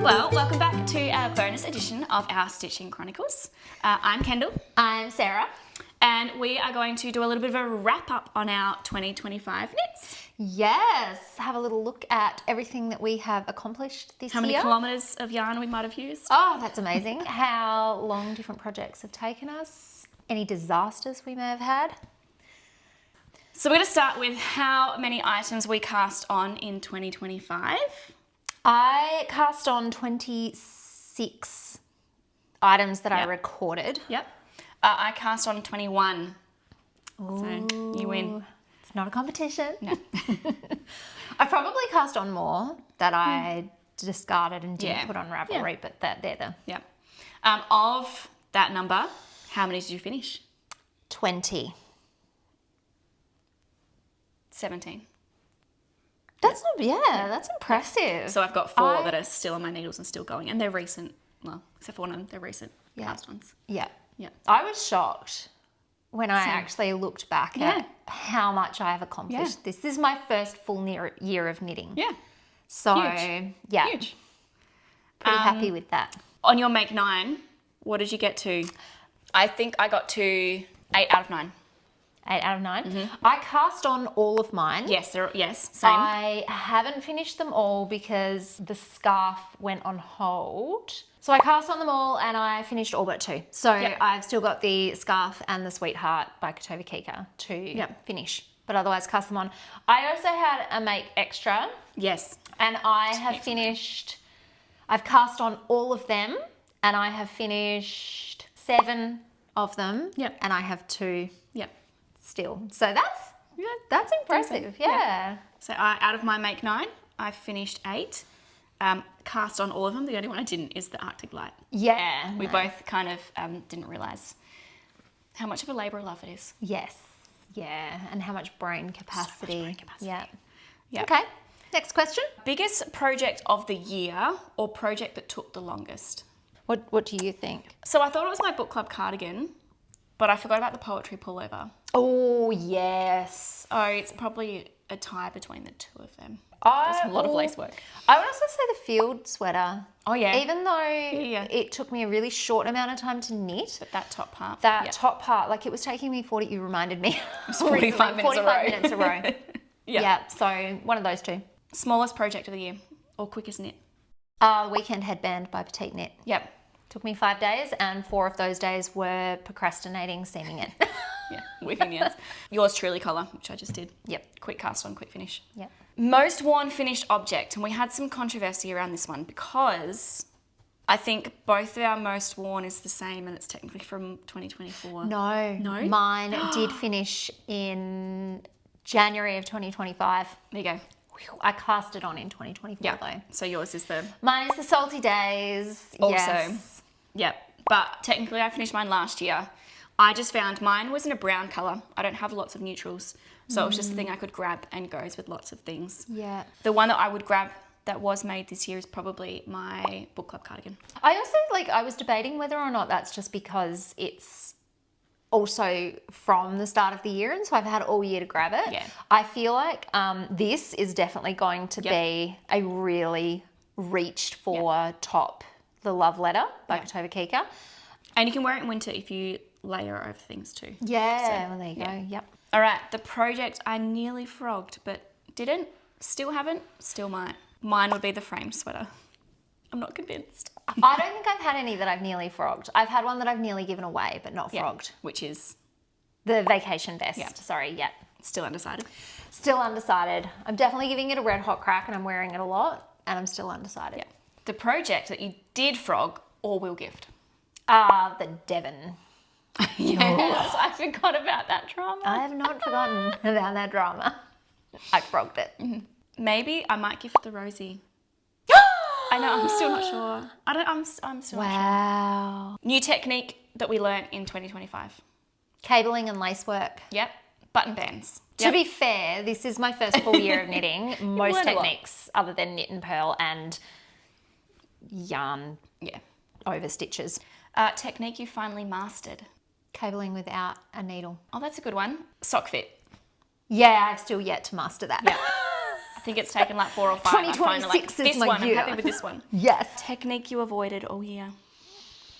Well, welcome back to our bonus edition of Our Stitching Chronicles. I'm Kendall. I'm Sarah. And we are going to do a little bit of a wrap up on our 2025 knits. Yes, have a little look at everything that we have accomplished this year. How many kilometres of yarn we might have used. Oh, that's amazing. How long different projects have taken us. Any disasters we may have had. So we're going to start with how many items we cast on in 2025. I cast on 26 items that I recorded. Yep. I cast on 21. Ooh, so you win. It's not a competition. No. I probably cast on more that I discarded and didn't put on Ravelry, but they're the... Yeah. Of that number, how many did you finish? 20. 17. That's that's impressive. So I've got 4 that are still on my needles and still going, and they're recent. Well, except for one of them, they're recent cast ons. Yeah. Yeah. I was shocked when I actually looked back at how much I've accomplished. This is my first full year of knitting. Yeah. So, Huge. yeah. Huge. Pretty happy with that. On your make 9, what did you get to? I think I got to 8 out of 9. 8 out of 9. I cast on all of mine. Yes, same. I haven't finished them all because the scarf went on hold. So I cast on them all and I finished all but 2. So I've still got the scarf and the Sweetheart by Kutova Kika to finish, but otherwise cast them on. I also had a make extra. Yes. And I have finished, I've cast on all of them and I have finished 7 of them. Yep. And I have 2 still. So that's impressive. Yeah. So out of my make 9, I finished 8. Cast on all of them. The only one I didn't is the Arctic Light. Yeah. We both kind of didn't realise how much of a labour of love it is. Yes. Yeah. And how much brain capacity. So much brain capacity. Yeah. Okay. Next question. Biggest project of the year or project that took the longest? What do you think? So I thought it was my book club cardigan, but I forgot about the poetry pullover. Oh, yes. Oh, it's probably a tie between the two of them. There's a lot of lace work. I would also say the field sweater. Oh, yeah. Even though it took me a really short amount of time to knit. But that top part. Top part, like it was taking me 40, you reminded me. It was 45 minutes a row. 45 minutes a row. Yeah, so one of those 2. Smallest project of the year or quickest knit? Weekend Headband by PetiteKnit. Yep. Took me 5 days and 4 of those days were procrastinating seaming it. Yeah, weaving the ends. Yours truly collar, which I just did. Yep. Quick cast on, quick finish. Yep. Most worn finished object, and we had some controversy around this one because I think both of our most worn is the same and it's technically from 2024. No? Mine did finish in January of 2025. There you go. I cast it on in 2024 though. So yours is the... Mine is the Salty Days. Also. Yes. Yep. But technically I finished mine last year. I just found mine was in a brown colour. I don't have lots of neutrals. So it was just a thing I could grab and goes with lots of things. Yeah. The one that I would grab that was made this year is probably my book club cardigan. I also, I was debating whether or not that's just because it's also from the start of the year and so I've had all year to grab it. Yeah. I feel like this is definitely going to be a really reached for top, the Love Letter by Kutova Kika. And you can wear it in winter if you layer over things too. Yeah, well there you go, yep. All right, the project I nearly frogged but didn't, still haven't, still might. Mine would be the framed sweater. I'm not convinced. I don't think I've had any that I've nearly frogged. I've had one that I've nearly given away but not frogged. Which is? The vacation vest, Yeah. Still undecided? Still undecided. I'm definitely giving it a red hot crack and I'm wearing it a lot and I'm still undecided. Yeah. The project that you did frog or will gift? The Devon. Yes, I forgot about that drama. I have not forgotten about that drama. I frogged it. Maybe I might gift the Rosie. I know, I'm still not sure. I'm still not sure. Wow. New technique that we learnt in 2025. Cabling and lace work. Yep. Button bands. To be fair, this is my first full year of knitting. Most techniques other than knit and purl and yarn over stitches. Technique you finally mastered. Cabling without a needle. Oh, that's a good one. Sock fit. Yeah, I've still yet to master that. Yeah. think it's taken like 4 or 5. I finally 2026 is this my one. year. I'm happy with this one. Yes. Technique you avoided all year.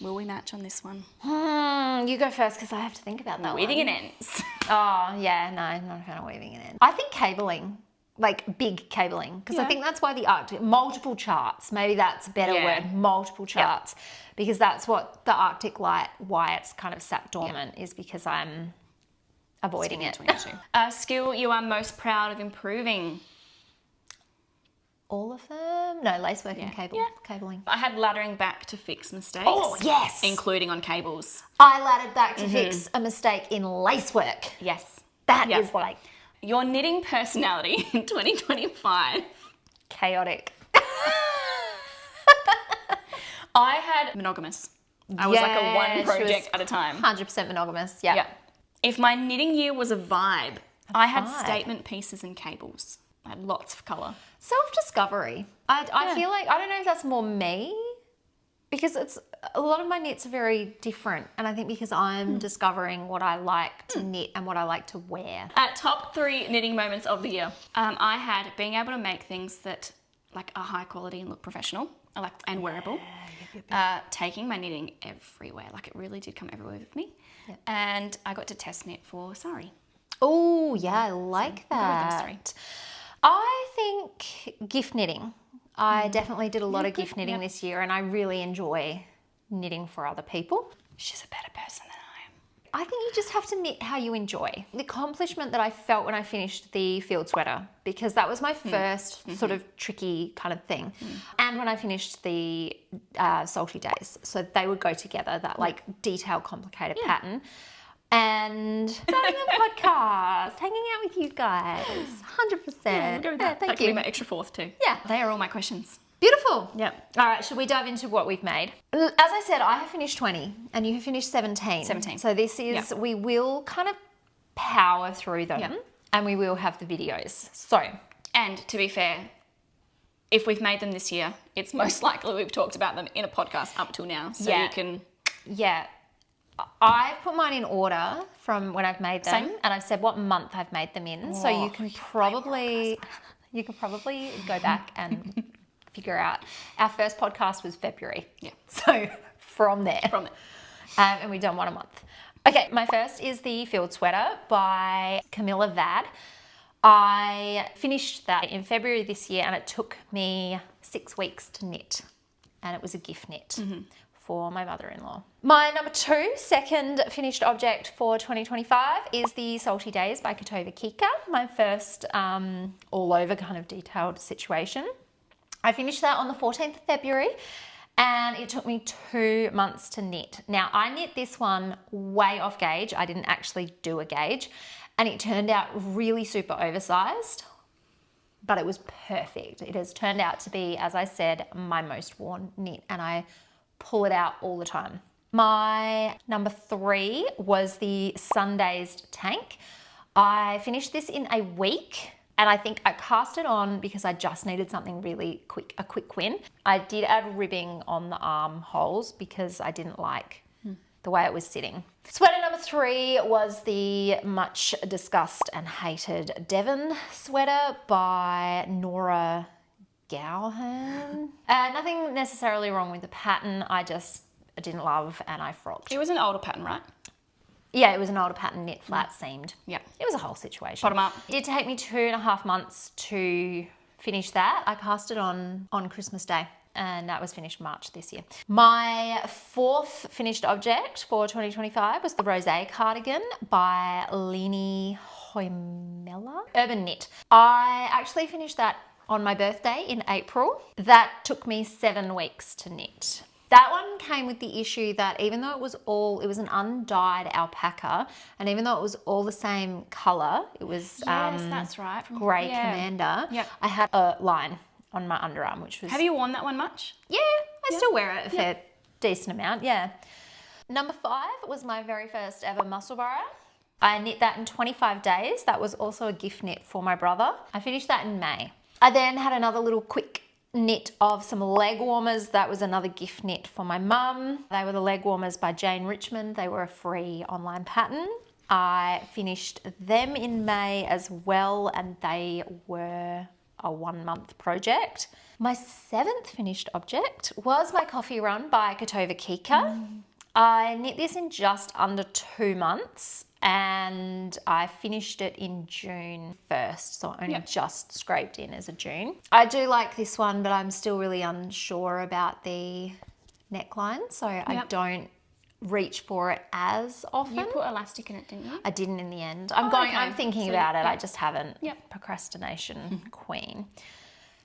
Will we match on this one? You go first because I have to think about that Weaving one. and ends. Oh, yeah, no, not a fan of weaving and ends. I think cabling, like big cabling, because I think that's why the Arctic, multiple charts, maybe that's a better word, multiple charts, because that's what the Arctic light, why it's kind of sat dormant is because I'm avoiding it. Skill you are most proud of improving. All of them? No, lacework and cabling. I had laddering back to fix mistakes. Oh, yes. Including on cables. I laddered back to fix a mistake in lacework. Yes. That is like... Your knitting personality in 2025. Chaotic. I had monogamous. I was like a one project at a time. 100% monogamous, yeah. If my knitting year was a vibe, I had statement pieces and cables. I had lots of colour. Self-discovery. I feel like, I don't know if that's more me, because it's a lot of my knits are very different. And I think because I'm discovering what I like to knit and what I like to wear. At top 3 knitting moments of the year, I had being able to make things that like are high quality and look professional and wearable. Taking my knitting everywhere. Like it really did come everywhere with me. Yep. And I got to test knit for sari. Oh, yeah, I like that. I think gift knitting. I definitely did a lot of gift knitting this year, and I really enjoy knitting for other people. She's a better person than I am. I think you just have to knit how you enjoy. The accomplishment that I felt when I finished the field sweater, because that was my first sort of tricky kind of thing. And when I finished the salty days. So they would go together, that like detailed, complicated pattern. And starting a podcast, hanging out with you guys, 100%. Yeah, go with that. Thank That could you. be my extra 4th too. Yeah. They are all my questions. Beautiful. Yep. All right, should we dive into what we've made? As I said, I have finished 20 and you have finished 17. 17. So this is, we will kind of power through them and we will have the videos. So. And to be fair, if we've made them this year, it's most likely we've talked about them in a podcast up till now. So you can... Yeah. I put mine in order from when I've made them, and I've said what month I've made them in. So you can probably go back and figure out. Our first podcast was February. Yeah. So from there. And we've done one a month. Okay, my first is the Field Sweater by Camilla Vad. I finished that in February this year, and it took me 6 weeks to knit, and it was a gift knit. For my mother-in-law. My number 2, second finished object for 2025 is the Salty Days by Kutova Kika, my first all over kind of detailed situation. I finished that on the 14th of February and it took me 2 months to knit. Now I knit this one way off gauge. I didn't actually do a gauge and it turned out really super oversized, but it was perfect. It has turned out to be, as I said, my most worn knit and I pull it out all the time. My number 3 was the Sundazed tank. I finished this in a week and I think I cast it on because I just needed something really quick, a quick win. I did add ribbing on the armholes because I didn't like the way it was sitting. Sweater number 3 was the much discussed and hated Devon Sweater by Norah Gaughan. Nothing necessarily wrong with the pattern, I just didn't love and I frocked. It was an older pattern, right? Yeah, it was an older pattern, knit flat seamed. Yeah. It was a whole situation. Bottom up. It did take me 2.5 months to finish that. I cast it on Christmas Day and that was finished March this year. My 4th finished object for 2025 was the Rosé cardigan by Leeni Hoimela. Urban Knit. I actually finished that on my birthday in April. That took me 7 weeks to knit. That one came with the issue that even though it was an undyed alpaca, and even though it was all the same colour, it was that's right. grey commander, I had a line on my underarm, which was... Have you worn that one much? Yeah, I still wear it a fair decent amount, yeah. Number 5 was my very first ever Musselburgh. I knit that in 25 days. That was also a gift knit for my brother. I finished that in May. I then had another little quick knit of some Legwarmers. That was another gift knit for my mum. They were the Legwarmers by Jane Richmond. They were a free online pattern. I finished them in May as well and they were a 1 month project. My 7th finished object was my coffee run by Kutova Kika. I knit this in just under 2 months and I finished it in June 1st, so I only just scraped in as a June. I do like this one, but I'm still really unsure about the neckline, so I don't reach for it as often. You put elastic in it, didn't you? I didn't in the end. I'm thinking about it. I just haven't. Procrastination queen.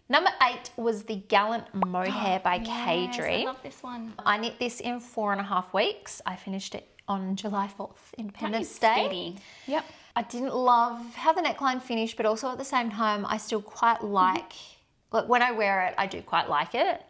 Number 8 was the Gallant Mohair by Caidree. I love this one. I knit this in 4.5 weeks. I finished it on July 4th, Independence Day. Steady. Yep. I didn't love how the neckline finished, but also at the same time, I still quite like when I wear it, I do quite like it.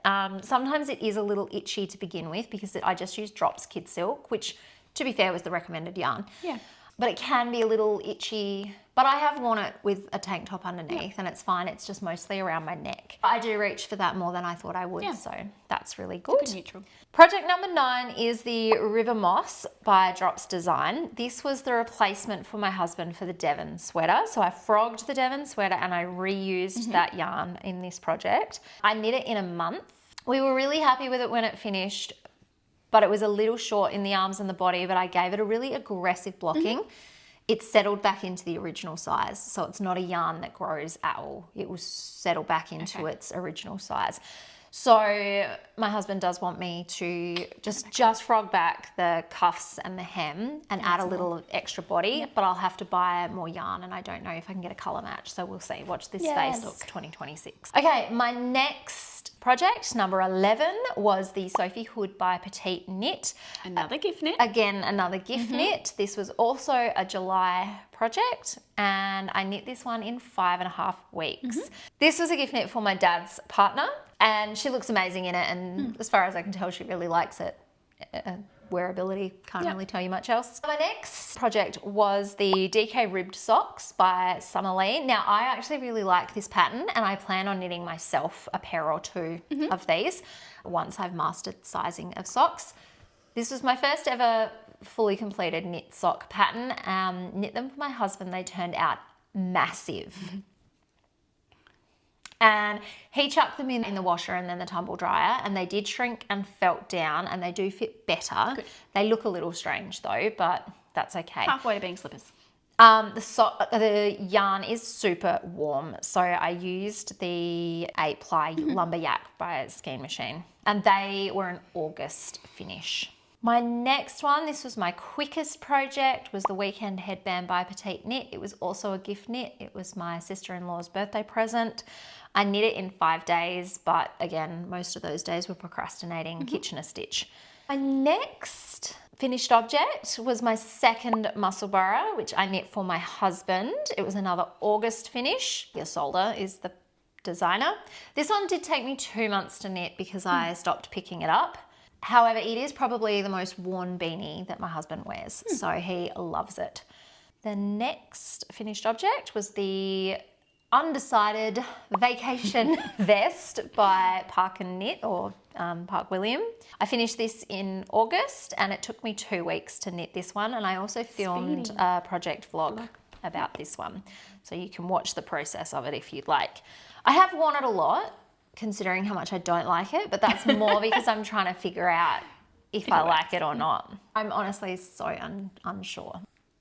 Sometimes it is a little itchy to begin with because I just use Drops Kid Silk, which, to be fair, was the recommended yarn. Yeah. But it can be a little itchy. But I have worn it with a tank top underneath and it's fine. It's just mostly around my neck. I do reach for that more than I thought I would, so that's really good. It's a good neutral. Project number 9 is the River Moss by Drops Design. This was the replacement for my husband for the Devon Sweater. So I frogged the Devon Sweater and I reused that yarn in this project. I knit it in a month. We were really happy with it when it finished, but it was a little short in the arms and the body, but I gave it a really aggressive blocking. It settled back into the original size. So it's not a yarn that grows at all. It will settle back into its original size. So my husband does want me to just frog back the cuffs and the hem and add a little extra body, but I'll have to buy more yarn and I don't know if I can get a colour match. So we'll see. Watch this space, look, 2026. Okay, my next project, number 11, was the Sophie Hood by PetiteKnit. Another gift knit. Again, another gift knit. This was also a July project and I knit this one in 5.5 weeks. This was a gift knit for my dad's partner and she looks amazing in it and as far as I can tell, she really likes it. Wearability, can't really tell you much else. My next project was the DK Ribbed Socks by Summer Lee. Now, I actually really like this pattern and I plan on knitting myself a pair or two of these once I've mastered sizing of socks. This was my first ever fully completed knit sock pattern. Knit them for my husband. They turned out massive. And he chucked them in the washer and then the tumble dryer and they did shrink and felt down and they do fit better. Good. They look a little strange though, but that's okay. Halfway to being slippers. The yarn is super warm. So I used the 8-ply Lumberjack by Skein Machine and they were an August finish. My next one, this was my quickest project, was the Weekend Headband by PetiteKnit. It was also a gift knit. It was my sister-in-law's birthday present. I knit it in 5 days, but again, most of those days were procrastinating, Kitchener stitch. My next finished object was my second Musselburgh, which I knit for my husband. It was another August finish. Ysolda is the designer. This one did take me 2 months to knit because I stopped picking it up. However, it is probably the most worn beanie that my husband wears, so he loves it. The next finished object was the Undecided Vacation Vest by Park and Knit or Park William. I finished this in August and it took me 2 weeks to knit this one, and I also filmed a project vlog about this one, so you can watch the process of it if you'd like. I have worn it a lot, considering how much I don't like it, but that's more because I'm trying to figure out if I like it or not. I'm honestly so unsure.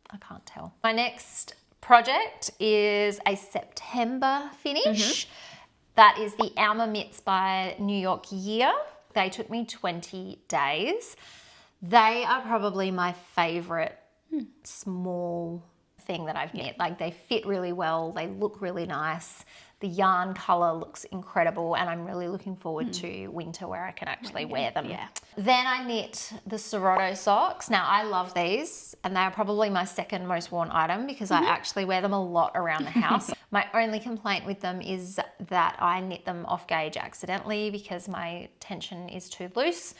I can't tell. My next project is a September finish. That is the Alma Mitts by New York Year. They took me 20 days. They are probably my favorite small thing that I've knit. Like, they fit really well. They look really nice. The yarn colour looks incredible and I'm really looking forward to winter where I can actually wear them. Then I knit the Seroto Socks. Now, I love these and they're probably my second most worn item because I actually wear them a lot around the house. My only complaint with them is that I knit them off gauge accidentally because my tension is too loose.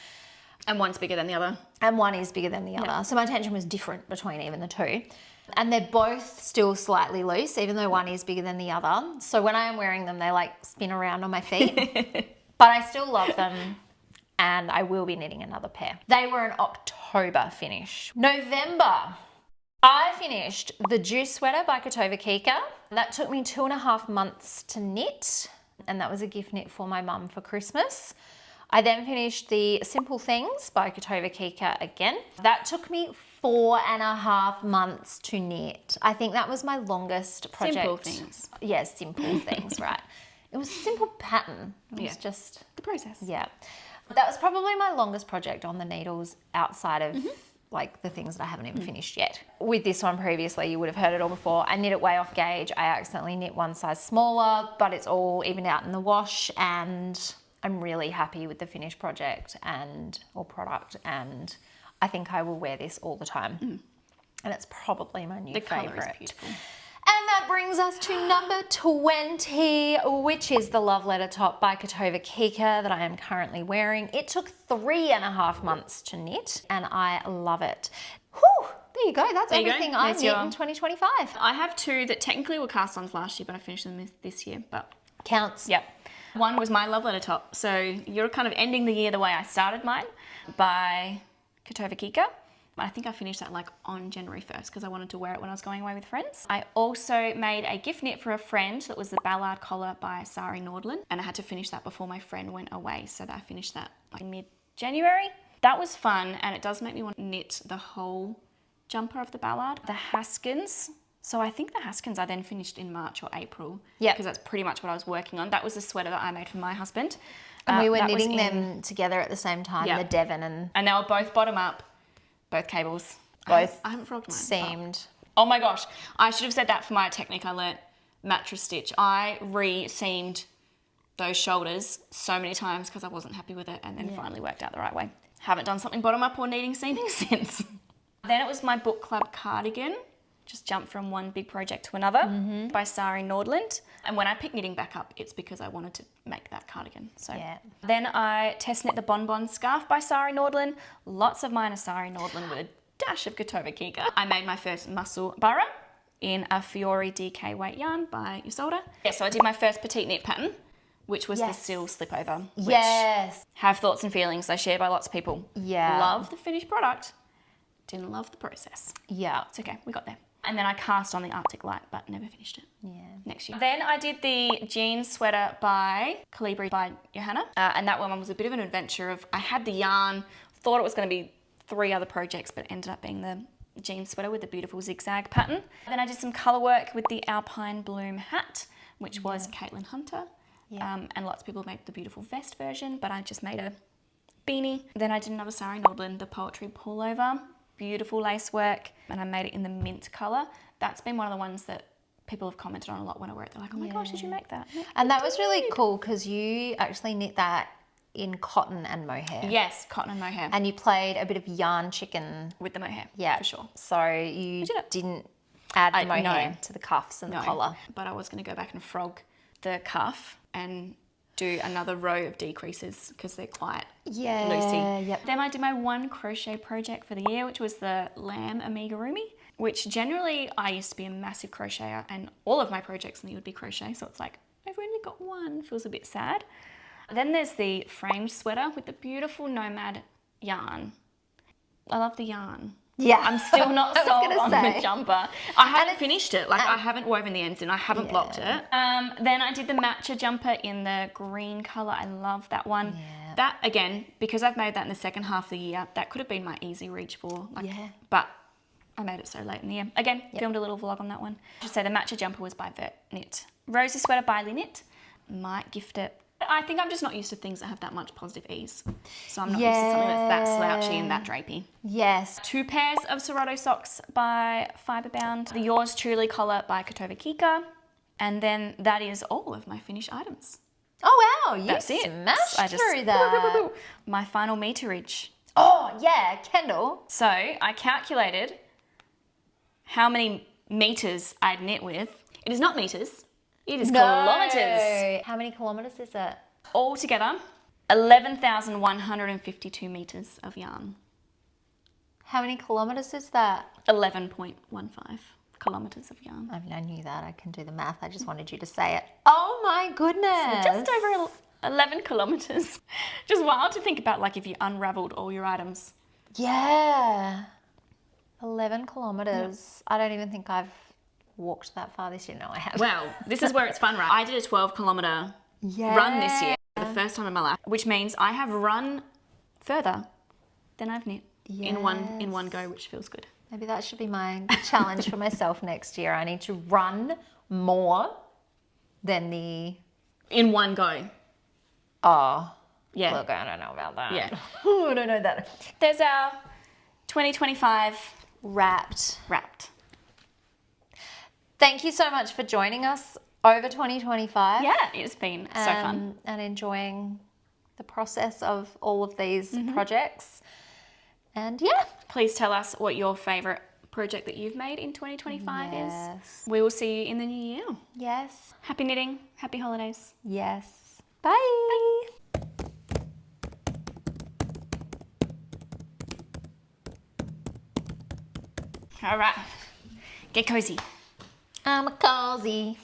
And one's bigger than the other. And one is bigger than the other. So my tension was different between even the two. And they're both still slightly loose, even though one is bigger than the other. So when I am wearing them, they like spin around on my feet. But I still love them and I will be knitting another pair. They were an October finish. November. I finished the Juice Sweater by Kutova Kika. That took me 2.5 months to knit, and that was a gift knit for my mum for Christmas. I then finished the Simple Things by Kutova Kika again. That took me 4.5 months to knit. I think that was my longest project. Simple Things. Yes, Simple Things, right. It was a simple pattern. It was just the process. Yeah. That was probably my longest project on the needles outside of like the things that I haven't even finished yet. With this one previously, you would have heard it all before. I knit it way off gauge. I accidentally knit one size smaller, but it's all evened out in the wash, and I'm really happy with the finished project or product, and I think I will wear this all the time. And it's probably my new favourite. The colour is beautiful. And that brings us to number 20, which is the Love Letter top by Kutova Kika that I am currently wearing. It took 3.5 months to knit, and I love it. Whew, there you go. That's everything I knit in 2025. I have two that technically were cast-ons last year, but I finished them this year. But counts. Yep. One was my Love Letter top. So you're kind of ending the year the way I started mine, by Kutova Kika. I think I finished that like on January 1st because I wanted to wear it when I was going away with friends. I also made a gift knit for a friend that was the Ballard Collar by Sari Nordland, and I had to finish that before my friend went away, so that I finished that like mid-January. That was fun, and it does make me want to knit the whole jumper of the Ballard. The Haskins. So I think the Haskins I then finished in March or April. Yeah. Because that's pretty much what I was working on. That was the sweater that I made for my husband. And we were knitting them together at the same time, the Devon and they were both bottom up, both cables. Both I haven't frogged mine. seamed. Oh my gosh, I should have said that for my technique I learnt, mattress stitch. I re-seamed those shoulders so many times because I wasn't happy with it, and then finally worked out the right way. Haven't done something bottom up or needing seaming since. Then it was my book club cardigan. Just jumped from one big project to another by Sari Nordland. And when I picked knitting back up, it's because I wanted to make that cardigan. So then I test knit the Bonbon scarf by Sari Nordland. Lots of mine are Sari Nordland with a dash of Kutova Kika. I made my first Musselburgh in a Fiore DK weight yarn by Ysolda. Yeah, so I did my first petite knit pattern, which was the Sille Slipover. Yes. Have thoughts and feelings I share by lots of people. Yeah. Love the finished product. Didn't love the process. Yeah. It's okay, we got there. And then I cast on the Arctic Light, but never finished it. Yeah. Next year. Then I did the jean sweater by Caidree by Johanna. And that one was a bit of an adventure of, I had the yarn, thought it was going to be 3 other projects, but it ended up being the jean sweater with the beautiful zigzag pattern. Then I did some colour work with the Alpine Bloom Hat, which was Caitlin Hunter. Yeah. And lots of people made the beautiful vest version, but I just made a beanie. Then I did another Sari Nordland, the poetry pullover. Beautiful lace work, and I made it in the mint colour. That's been one of the ones that people have commented on a lot when I wear it. They're like, oh my gosh, did you make that? And that was really cool because you actually knit that in cotton and mohair. Yes, cotton and mohair. And you played a bit of yarn chicken. With the mohair, for sure. So you didn't add the mohair to the cuffs and the collar. But I was going to go back and frog the cuff and do another row of decreases because they're quite loosey. Yep. Then I did my one crochet project for the year, which was the Lamb amigurumi, which generally I used to be a massive crocheter, and all of my projects in the year would be crochet, so it's like I've only got one, feels a bit sad. Then there's the framed sweater with the beautiful Nomad yarn. I love the yarn. Yeah. I'm still not sold on the jumper. I haven't finished it. Like I haven't woven the ends in. I haven't blocked it. Then I did the Matcha Jumper in the green colour. I love that one. Yeah. That, again, because I've made that in the second half of the year, that could have been my easy reach for. But I made it so late in the year. Again, filmed a little vlog on that one. I should say the Matcha Jumper was by VertKnit. Rosie Sweater by Leeni. Might gift it. I think I'm just not used to things that have that much positive ease. So I'm not used to something that's that slouchy and that drapey. Yes. 2 pairs of Seroto Socks by Fiberbound. The Yours Truly collar by Kutova Kika. And then that is all of my finished items. Oh wow, you That's smashed through that. My final meterage. Oh yeah, Kendall. So I calculated how many meters I'd knit with. It is not meters. It is kilometres. How many kilometres is it? Altogether, 11,152 metres of yarn. How many kilometres is that? 11.15 kilometres of yarn. I mean, I knew that. I can do the math. I just wanted you to say it. Oh my goodness. So just over 11 kilometres. Just wild to think about, like, if you unravelled all your items. Yeah. 11 kilometres. I don't even think I've walked that far this year. No, I have. Well, this is where it's fun, right? I did a 12-kilometre run this year for the first time in my life, which means I have run further than I've knit in one go, which feels good. Maybe that should be my challenge for myself next year. I need to run more than the... In one go. Oh. Yeah. Look, I don't know about that. Yeah. I don't know that. There's our 2025 Wrapped. Thank you so much for joining us over 2025. Yeah, it's been so fun. And enjoying the process of all of these projects. And yeah. Please tell us what your favourite project that you've made in 2025 is. We will see you in the new year. Yes. Happy knitting. Happy holidays. Yes. Bye. All right. Get cozy. I'm a cozy.